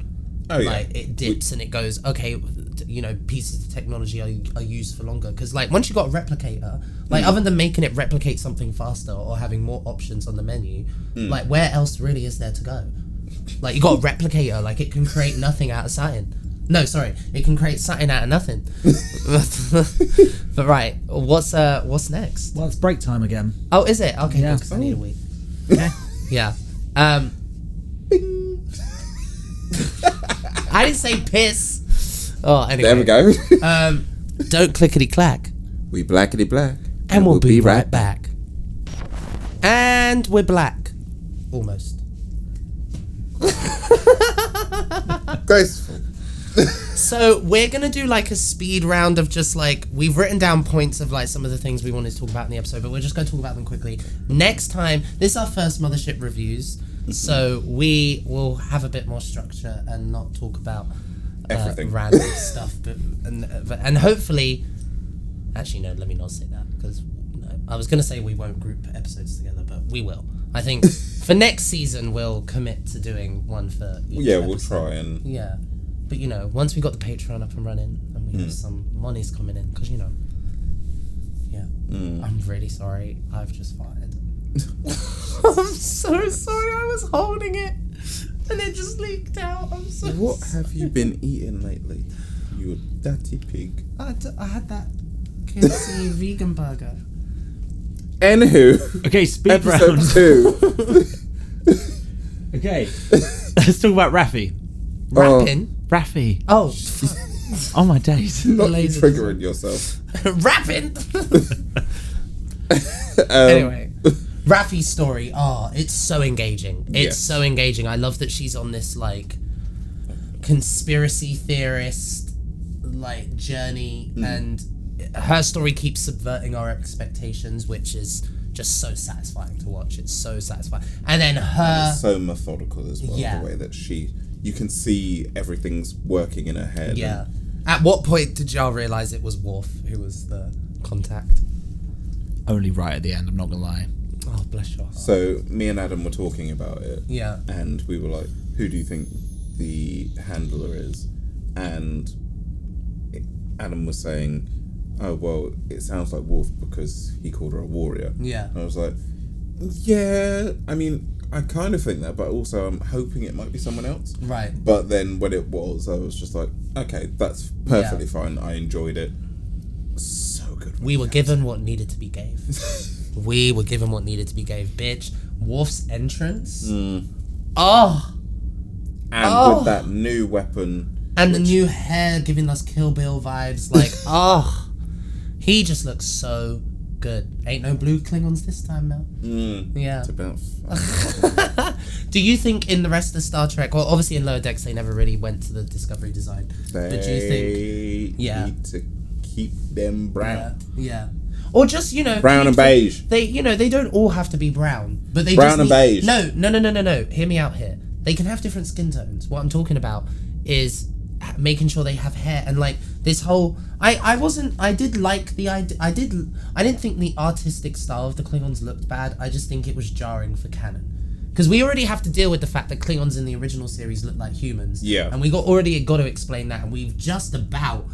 [SPEAKER 3] Like it dips and it goes, okay, you know, pieces of technology are used for longer, because like once you got a replicator, like other than making it replicate something faster or having more options on the menu, like where else really is there to go? Like you got a replicator, like it can create nothing out of satin. No, sorry, it can create satin out of nothing. But right, what's next?
[SPEAKER 4] Well, it's break time again.
[SPEAKER 2] Oh, is it? Okay, yeah. Because I need a wee. Okay. Yeah. Bing. I didn't say piss. Oh, anyway.
[SPEAKER 3] There we go.
[SPEAKER 2] Don't clickety clack.
[SPEAKER 3] We blackety black.
[SPEAKER 2] And we'll be right back. And we're black. Almost.
[SPEAKER 3] Graceful.
[SPEAKER 2] So we're gonna do like a speed round of just like, we've written down points of like some of the things we wanted to talk about in the episode, but we're just gonna talk about them quickly. Next time, this is our first Mothership reviews, so we will have a bit more structure and not talk about everything random stuff, and hopefully, actually no, let me not say that, because I was gonna say we won't group episodes together, but we will. I think for next season we'll commit to doing one for each episode.
[SPEAKER 3] We'll try and...
[SPEAKER 2] Yeah. But, you know, once we got the Patreon up and running and we have some monies coming in, because, you know, I'm really sorry. I've just farted. I'm so sorry. I was holding it and it just leaked out. I'm so sorry.
[SPEAKER 3] What have you been eating lately, you dirty pig?
[SPEAKER 2] I had that KFC vegan burger.
[SPEAKER 3] Anywho.
[SPEAKER 4] Okay, speed
[SPEAKER 3] episode
[SPEAKER 4] round.
[SPEAKER 3] 2.
[SPEAKER 4] Okay. Let's talk about Raffi.
[SPEAKER 2] Rapping?
[SPEAKER 4] Raffi.
[SPEAKER 2] Oh.
[SPEAKER 4] Oh my days.
[SPEAKER 3] Not you triggering yourself.
[SPEAKER 2] Rapping. Anyway, Raffi's story, it's so engaging. It's so engaging. I love that she's on this like conspiracy theorist like journey, and her story keeps subverting our expectations, which is just so satisfying to watch. It's so satisfying. And then
[SPEAKER 3] it's so methodical as well, the way that you can see everything's working in her head.
[SPEAKER 2] Yeah. At what point did y'all realise it was Worf who was the contact?
[SPEAKER 4] Only right at the end, I'm not gonna lie.
[SPEAKER 2] Oh, bless your heart.
[SPEAKER 3] So me and Adam were talking about it.
[SPEAKER 2] Yeah.
[SPEAKER 3] And we were like, who do you think the handler is? And Adam was saying, oh, well, it sounds like Worf because he called her a warrior.
[SPEAKER 2] Yeah.
[SPEAKER 3] And I was like, yeah, I mean, I kind of think that, but also I'm hoping it might be someone else.
[SPEAKER 2] Right.
[SPEAKER 3] But then when it was, I was just like, okay, that's perfectly fine. I enjoyed it. So good.
[SPEAKER 2] We were given what needed to be gave. We were given what needed to be gave, bitch. Worf's entrance. Oh.
[SPEAKER 3] And with that new weapon.
[SPEAKER 2] And the new hair giving us Kill Bill vibes. Like, he just looks so good. Ain't no blue Klingons this time, Mel. Yeah.
[SPEAKER 3] It's about...
[SPEAKER 2] Do you think in the rest of Star Trek, well, obviously in Lower Decks, they never really went to the Discovery design. But do you think...
[SPEAKER 3] need to keep them brown.
[SPEAKER 2] Yeah. Or just,
[SPEAKER 3] brown and beige.
[SPEAKER 2] They don't all have to be brown, but they
[SPEAKER 3] brown
[SPEAKER 2] just
[SPEAKER 3] and beige.
[SPEAKER 2] No. Hear me out here. They can have different skin tones. What I'm talking about is making sure they have hair and like this whole. I didn't think the artistic style of the Klingons looked bad. I just think it was jarring for canon. Because we already have to deal with the fact that Klingons in the original series look like humans. Yeah. And we already got to explain that, and we've just about.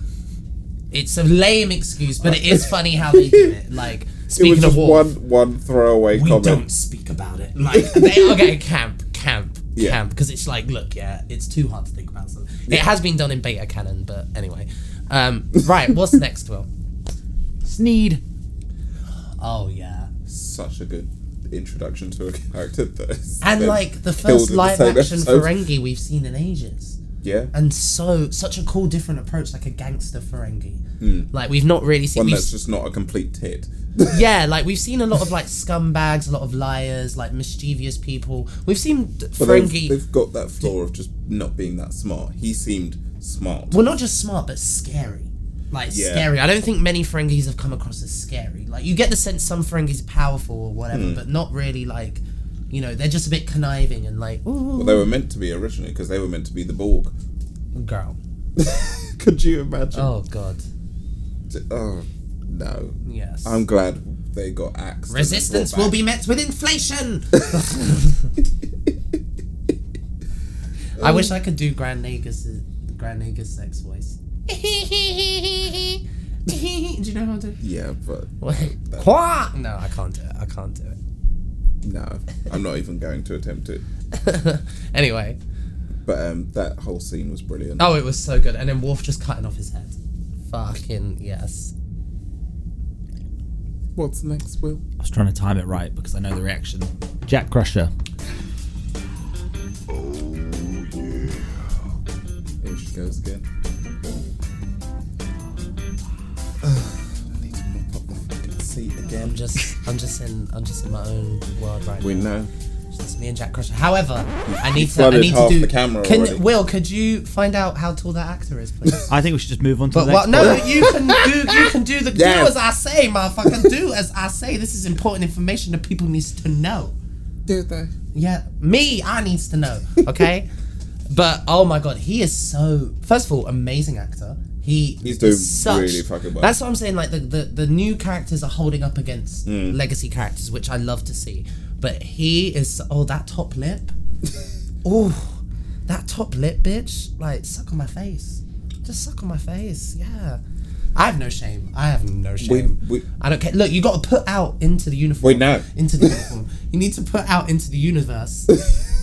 [SPEAKER 2] It's a lame excuse, but it is funny how they do it. Like, speaking of Worf,
[SPEAKER 3] one throwaway comment.
[SPEAKER 2] We don't speak about it. Like, they are getting camp. Because it's like, look, it's too hard to think about something. It has been done in beta canon, but anyway. Right, what's next, Will?
[SPEAKER 4] Sneed.
[SPEAKER 2] Oh, yeah.
[SPEAKER 3] Such a good introduction to a character.
[SPEAKER 2] And, like, the first live-action Ferengi we've seen in ages.
[SPEAKER 3] Yeah.
[SPEAKER 2] And such a cool different approach, like a gangster Ferengi. Like, we've not really seen...
[SPEAKER 3] One that's just not a complete tit.
[SPEAKER 2] Yeah, like, we've seen a lot of, like, scumbags, a lot of liars, like, mischievous people. We've seen Ferengi...
[SPEAKER 3] They've got that flaw of just not being that smart. He seemed smart.
[SPEAKER 2] Well, not just smart, but scary. Like, scary. I don't think many Ferengis have come across as scary. Like, you get the sense some Ferengis are powerful or whatever, but not really, like... they're just a bit conniving and like... Ooh.
[SPEAKER 3] Well, they were meant to be originally, because they were meant to be the Borg.
[SPEAKER 2] Girl.
[SPEAKER 3] Could you imagine?
[SPEAKER 2] Oh, God.
[SPEAKER 3] Oh, no.
[SPEAKER 2] Yes.
[SPEAKER 3] I'm glad they got axed.
[SPEAKER 2] Resistance will be met with inflation! I wish I could do Grand Nagus sex voice. Do you know how to...
[SPEAKER 3] Yeah, but...
[SPEAKER 2] Wait. No, I can't do it.
[SPEAKER 3] No, I'm not even going to attempt it.
[SPEAKER 2] Anyway.
[SPEAKER 3] But that whole scene was brilliant.
[SPEAKER 2] Oh, it was so good. And then Worf just cutting off his head. Fucking yes.
[SPEAKER 3] What's next, Will?
[SPEAKER 4] I was trying to time it right because I know the reaction. Jack Crusher.
[SPEAKER 3] Oh, yeah. Here she goes again. I need to mop up the fucking seat again.
[SPEAKER 2] I'm just in my own world right now.
[SPEAKER 3] We know.
[SPEAKER 2] It's me and Jack Crusher. However, I need to
[SPEAKER 3] do
[SPEAKER 2] the
[SPEAKER 3] camera.
[SPEAKER 2] Will, could you find out how tall that actor is, please?
[SPEAKER 4] I think we should just move on to the next.
[SPEAKER 2] No, you can do do as I say, motherfucker. Do as I say. This is important information that people needs to know.
[SPEAKER 3] Do they?
[SPEAKER 2] Yeah, I needs to know. Okay, but oh my god, he is so. First of all, amazing actor. He's doing really fucking well. That's what I'm saying. Like the new characters are holding up against legacy characters, which I love to see. But he is... Oh, that top lip. That top lip, bitch. Like, suck on my face. Just suck on my face. Yeah. I have no shame. I don't care. Look, you got to put out into the uniform.
[SPEAKER 3] Wait, no.
[SPEAKER 2] Into the uniform. You need to put out into the universe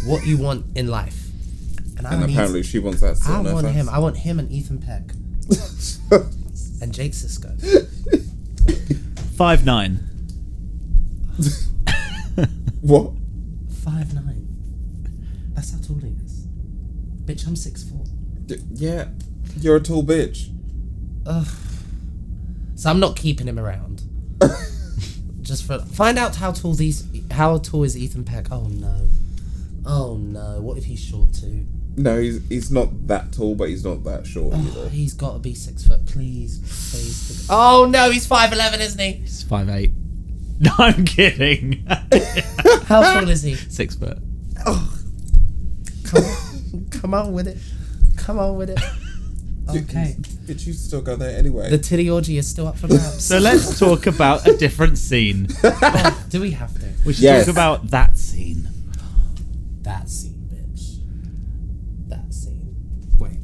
[SPEAKER 2] what you want in life. And
[SPEAKER 3] apparently she wants that.
[SPEAKER 2] I want him. I want him and Ethan Peck. And Jake Sisko.
[SPEAKER 4] 5'9".
[SPEAKER 3] What?
[SPEAKER 2] 5'9". That's how tall he is. Bitch, I'm 6'4".
[SPEAKER 3] Yeah, you're a tall bitch.
[SPEAKER 2] Ugh. So I'm not keeping him around. just for find out how tall is Ethan Peck. Oh no, what if he's short too?
[SPEAKER 3] No, he's not that tall, but he's not that short either.
[SPEAKER 2] He's got to be 6 foot, please. Oh no, he's 5'11", isn't he?
[SPEAKER 4] He's 5'8". No, I'm kidding.
[SPEAKER 2] How tall is he?
[SPEAKER 4] 6 foot.
[SPEAKER 2] Oh, come on with it. Okay.
[SPEAKER 3] But you still go there anyway.
[SPEAKER 2] The titty orgy is still up for grabs.
[SPEAKER 4] So let's talk about a different scene.
[SPEAKER 2] Do we have to?
[SPEAKER 4] We should talk about that scene.
[SPEAKER 2] That scene, bitch. That scene. Wait.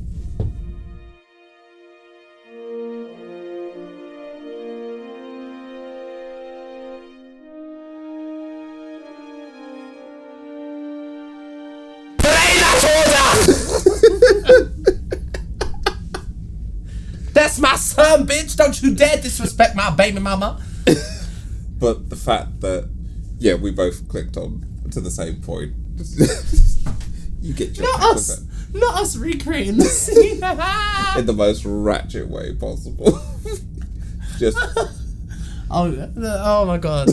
[SPEAKER 2] That's my son, bitch. Don't you dare disrespect my baby mama.
[SPEAKER 3] But the fact that, we both clicked on to the same point. You get your
[SPEAKER 2] Not us recreating the scene.
[SPEAKER 3] in the most ratchet way possible. Just.
[SPEAKER 2] Oh my god.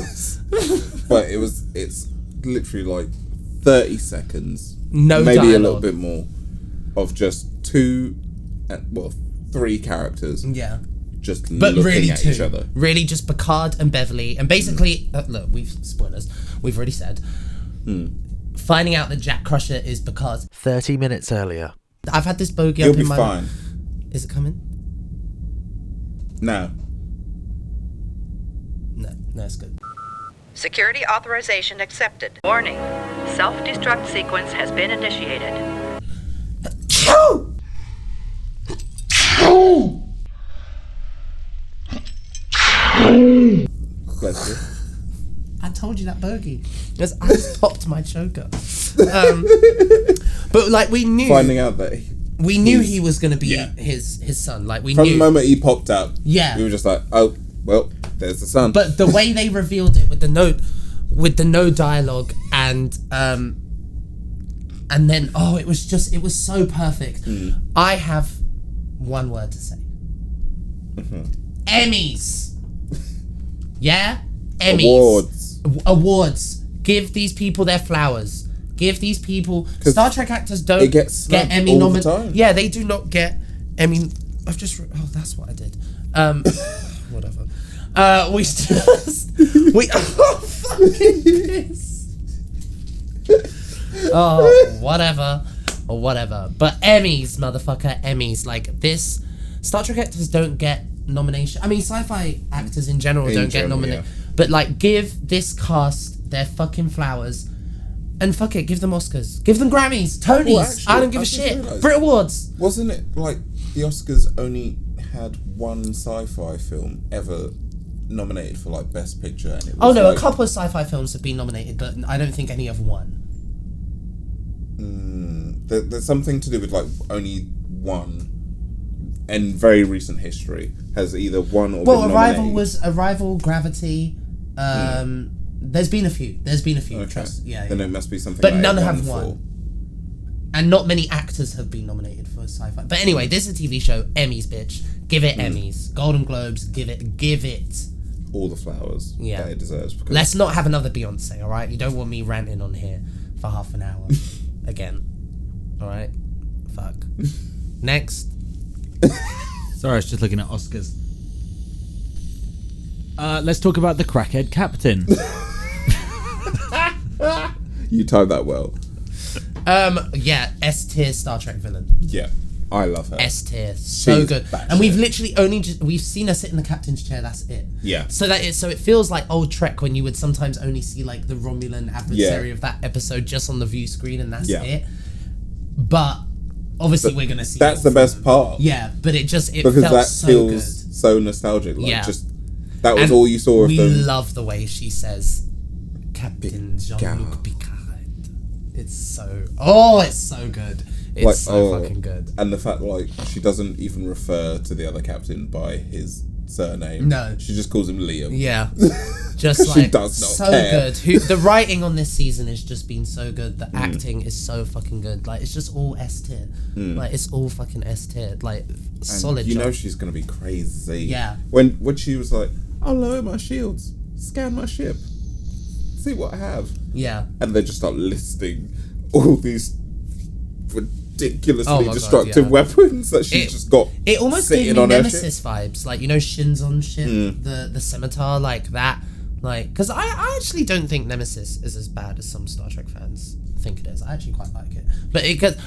[SPEAKER 3] But it's literally like 30 seconds.
[SPEAKER 2] No
[SPEAKER 3] maybe
[SPEAKER 2] dialogue.
[SPEAKER 3] A little bit more of just 3 characters.
[SPEAKER 2] Yeah.
[SPEAKER 3] Just
[SPEAKER 2] But
[SPEAKER 3] looking
[SPEAKER 2] really
[SPEAKER 3] at each other.
[SPEAKER 2] Really just Picard and Beverly. And basically, look, spoilers. We've already said. Finding out that Jack Crusher is Picard.
[SPEAKER 1] 30 minutes earlier.
[SPEAKER 2] I've had this bogey
[SPEAKER 3] You'll
[SPEAKER 2] up
[SPEAKER 3] be
[SPEAKER 2] in my...
[SPEAKER 3] fine.
[SPEAKER 2] Is it coming?
[SPEAKER 3] No.
[SPEAKER 2] No, it's good.
[SPEAKER 5] Security authorization accepted. Warning. Self-destruct sequence has been initiated.
[SPEAKER 3] Bless you.
[SPEAKER 2] I told you that bogey. Because I just popped my choker. But like we knew...
[SPEAKER 3] Finding out that
[SPEAKER 2] we knew he was going to be his son. Like we
[SPEAKER 3] from
[SPEAKER 2] knew.
[SPEAKER 3] the moment he popped up,
[SPEAKER 2] Yeah.
[SPEAKER 3] we were just like, oh, well, there's the son.
[SPEAKER 2] But the way they revealed it with the no dialogue and then it was so perfect. I have one word to say. Emmys. Yeah? Emmys. Awards. Give these people their flowers. Give these people... Star Trek actors don't get Emmy nominations. Yeah, they do not get Emmy... I've just... that's what I did. Whatever. We oh, fucking piss. Oh, whatever. But Emmys, motherfucker, Emmys. Like, this... Star Trek actors don't get nomination. I mean, sci-fi actors in general don't get nominated. Yeah. But, like, give this cast their fucking flowers... And fuck it, give them Oscars. Give them Grammys, Tonys. Well, actually, I don't give a shit. Brit Awards.
[SPEAKER 3] Wasn't it like the Oscars only had one sci-fi film ever nominated for like Best Picture? And it was
[SPEAKER 2] a couple of sci-fi films have been nominated, but I don't think any have won.
[SPEAKER 3] There's something to do with like only one in very recent history has either won or been nominated.
[SPEAKER 2] Arrival, Gravity. There's been a few. Okay. Trust. Yeah.
[SPEAKER 3] Then it must be something.
[SPEAKER 2] But none have won. And not many actors have been nominated for sci-fi. But anyway, this is a TV show. Emmys, bitch. Give it Emmys. Golden Globes. Give it.
[SPEAKER 3] All the flowers that it deserves.
[SPEAKER 2] Let's not have another Beyonce, all right? You don't want me ranting on here for half an hour again. All right? Fuck. Next.
[SPEAKER 4] Sorry, I was just looking at Oscars. Let's talk about the crackhead captain.
[SPEAKER 3] You timed that well.
[SPEAKER 2] S-tier Star Trek villain.
[SPEAKER 3] Yeah, I love her.
[SPEAKER 2] S-tier, so
[SPEAKER 3] She's
[SPEAKER 2] good.
[SPEAKER 3] batshit.
[SPEAKER 2] And we've literally only we've seen her sit in the captain's chair. That's it.
[SPEAKER 3] Yeah.
[SPEAKER 2] So it feels like old Trek when you would sometimes only see like the Romulan adversary of that episode just on the view screen, and that's it. But obviously we're gonna see.
[SPEAKER 3] That's the best part.
[SPEAKER 2] Yeah, but it
[SPEAKER 3] because
[SPEAKER 2] felt
[SPEAKER 3] that
[SPEAKER 2] so
[SPEAKER 3] feels
[SPEAKER 2] good.
[SPEAKER 3] so nostalgic. Like that was all you saw of them.
[SPEAKER 2] We love the way she says Captain Jean-Luc Picard. It's so good. It's fucking good.
[SPEAKER 3] And the fact like she doesn't even refer to the other captain by his surname.
[SPEAKER 2] No.
[SPEAKER 3] She just calls him Liam.
[SPEAKER 2] Yeah. Just
[SPEAKER 3] she does not care.
[SPEAKER 2] Good. The writing on this season has just been so good. The acting is so fucking good. Like it's just all S tier. Like it's all fucking S tier. Like solid.
[SPEAKER 3] You know she's gonna be crazy.
[SPEAKER 2] Yeah.
[SPEAKER 3] When she was like, I'll lower my shields. scan my ship, see what I have.
[SPEAKER 2] Yeah.
[SPEAKER 3] And they just start listing all these ridiculously destructive weapons that she's just got.
[SPEAKER 2] It almost
[SPEAKER 3] sitting
[SPEAKER 2] gave me
[SPEAKER 3] on her
[SPEAKER 2] Nemesis vibes, like, you know, Shinzon ship, the scimitar, like that. Like, because I actually don't think Nemesis is as bad as some Star Trek fans think it is. I actually quite like it, but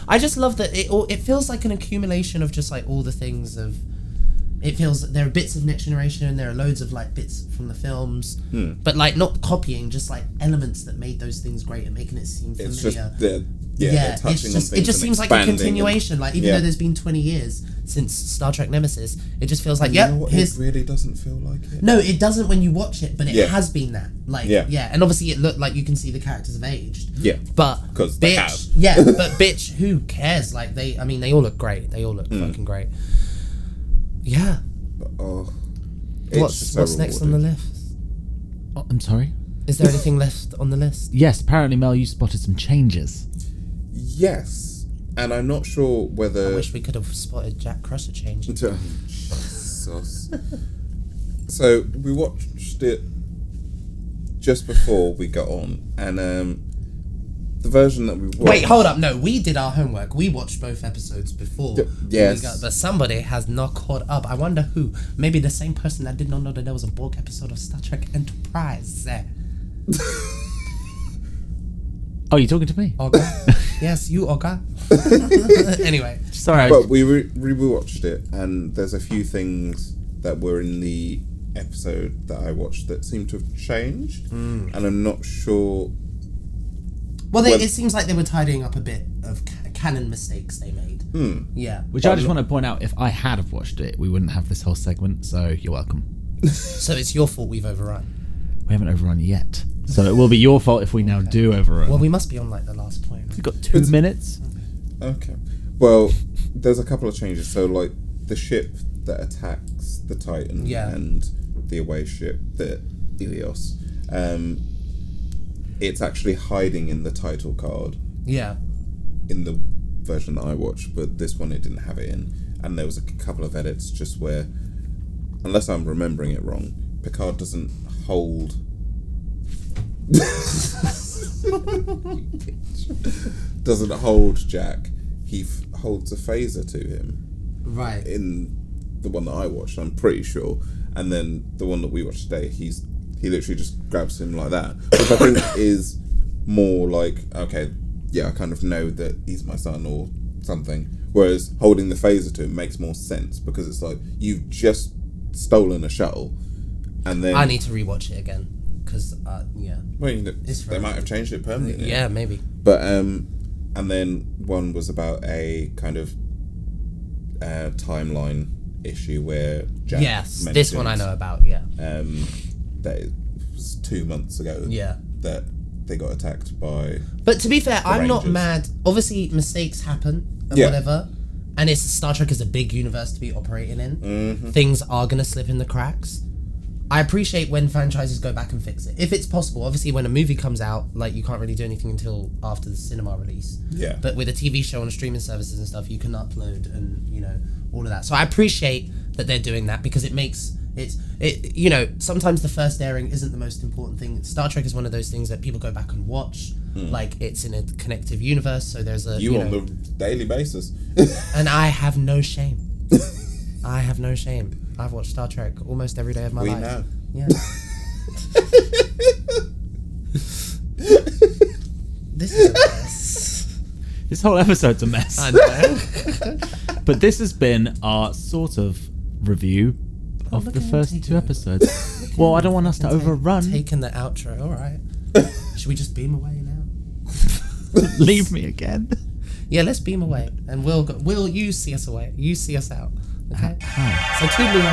[SPEAKER 2] I just love that it feels like an accumulation of just like all the things of. It feels there are bits of Next Generation and there are loads of like bits from the films, but like not copying, just like elements that made those things great and making it seem familiar.
[SPEAKER 3] It's just
[SPEAKER 2] it just seems like a continuation. Like even though there's been 20 years since Star Trek Nemesis, it just feels like
[SPEAKER 3] it really doesn't feel like it.
[SPEAKER 2] No, it doesn't when you watch it, but it has been that. Like and obviously it looked like you can see the characters have aged.
[SPEAKER 3] Yeah,
[SPEAKER 2] but
[SPEAKER 3] because they have.
[SPEAKER 2] But bitch, who cares? Like they all look great. They all look fucking great. Yeah. What's next on the list?
[SPEAKER 4] Oh, I'm sorry?
[SPEAKER 2] Is there anything left on the list?
[SPEAKER 4] Yes, apparently, Mel, you spotted some changes.
[SPEAKER 3] Yes. And I'm not sure whether...
[SPEAKER 2] I wish we could have spotted Jack Crusher change.
[SPEAKER 3] Jesus. So, we watched it just before we got on, and the version that we watched...
[SPEAKER 2] Wait, hold up. No, we did our homework. We watched both episodes before.
[SPEAKER 3] Yes.
[SPEAKER 2] But somebody has not caught up. I wonder who. Maybe the same person that did not know that there was a Borg episode of Star Trek Enterprise.
[SPEAKER 4] Oh, you talking to me?
[SPEAKER 2] Olga? Yes, you, Olga. Anyway.
[SPEAKER 4] Sorry.
[SPEAKER 3] But we rewatched it, and there's a few things that were in the episode that I watched that seem to have changed, and I'm not sure...
[SPEAKER 2] Well, it seems like they were tidying up a bit of canon mistakes they made. Yeah.
[SPEAKER 4] Which I just want to point out, if I had have watched it, we wouldn't have this whole segment, so you're welcome.
[SPEAKER 2] So it's your fault we've overrun.
[SPEAKER 4] We haven't overrun yet. So it will be your fault if we now do overrun.
[SPEAKER 2] Well, we must be on like the last point.
[SPEAKER 4] We've got 2 minutes.
[SPEAKER 3] Okay. Well, there's a couple of changes. So, like, the ship that attacks the Titan and the away ship, the Ilios, it's actually hiding in the title card.
[SPEAKER 2] Yeah.
[SPEAKER 3] In the version that I watched, but this one it didn't have it in. And there was a couple of edits just where, unless I'm remembering it wrong, Picard doesn't hold... doesn't hold Jack. He holds a phaser to him.
[SPEAKER 2] Right.
[SPEAKER 3] In the one that I watched, I'm pretty sure. And then the one that we watched today, he literally just grabs him like that, which I think is more like, okay, I kind of know that he's my son or something. Whereas holding the phaser to him makes more sense, because it's like, you've just stolen a shuttle, and then...
[SPEAKER 2] I need to rewatch it again, because,
[SPEAKER 3] Well, they might have changed it permanently.
[SPEAKER 2] Yeah, maybe.
[SPEAKER 3] But, and then one was about a kind of timeline issue where Jack mentioned,
[SPEAKER 2] this one I know about,
[SPEAKER 3] that it was 2 months ago that they got attacked by...
[SPEAKER 2] But to be fair, I'm not
[SPEAKER 3] Rangers.
[SPEAKER 2] mad. Obviously, mistakes happen and whatever. And Star Trek is a big universe to be operating in. Mm-hmm. Things are going to slip in the cracks. I appreciate when franchises go back and fix it. If it's possible. Obviously, when a movie comes out, like, you can't really do anything until after the cinema release.
[SPEAKER 3] Yeah.
[SPEAKER 2] But with a TV show and streaming services and stuff, you can upload and, all of that. So I appreciate that they're doing that, because it makes... sometimes the first airing isn't the most important thing. Star Trek is one of those things that people go back and watch. Like, it's in a connective universe, so there's a...
[SPEAKER 3] You on the daily basis.
[SPEAKER 2] And I have no shame. I have no shame. I've watched Star Trek almost every day of my life.
[SPEAKER 3] We know.
[SPEAKER 2] Yeah. This is a mess.
[SPEAKER 4] This whole episode's a mess.
[SPEAKER 2] I know.
[SPEAKER 4] But this has been our sort of review of the first 2 episodes. Well, I don't want us to overrun.
[SPEAKER 2] Taking the outro. All right. Should we just beam away now?
[SPEAKER 4] Leave me again.
[SPEAKER 2] Yeah, let's beam away, and we'll go. You see us away. You see us out. Okay.
[SPEAKER 4] How?
[SPEAKER 2] So toodaloo,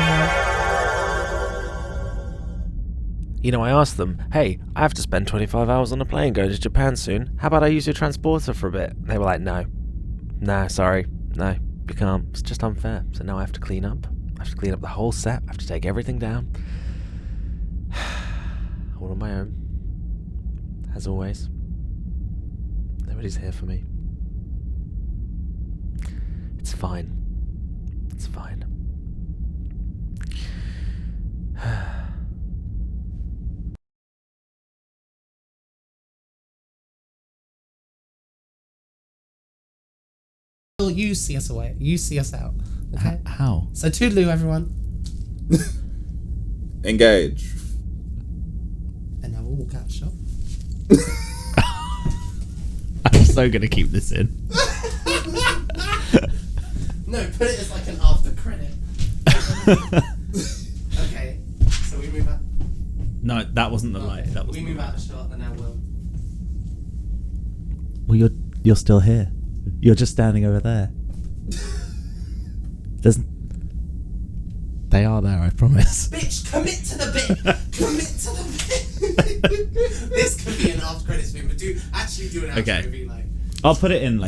[SPEAKER 2] everyone.
[SPEAKER 1] I asked them, hey, I have to spend 25 hours on a plane going to Japan soon. How about I use your transporter for a bit? They were like, no. Nah, sorry. No, you can't. It's just unfair. So now I have to clean up. I have to clean up the whole set. I have to take everything down. All on my own. As always. Nobody's here for me. It's fine. It's fine.
[SPEAKER 2] you see us away. You see us out. Okay.
[SPEAKER 4] How?
[SPEAKER 2] So toodaloo, everyone.
[SPEAKER 3] Engage.
[SPEAKER 2] And now we'll walk out the shop.
[SPEAKER 4] I'm so gonna keep this in.
[SPEAKER 2] No, put it as like an after credit. Okay, so we move out.
[SPEAKER 4] No, that wasn't the light. That was.
[SPEAKER 2] We move out the shot, and now we'll.
[SPEAKER 4] Well, you're still here. You're just standing over there. They are there, I promise.
[SPEAKER 2] Bitch, commit to the bit. Commit to the bit. This could be an after credits thing, but actually do an outro movie like.
[SPEAKER 4] I'll put it in later.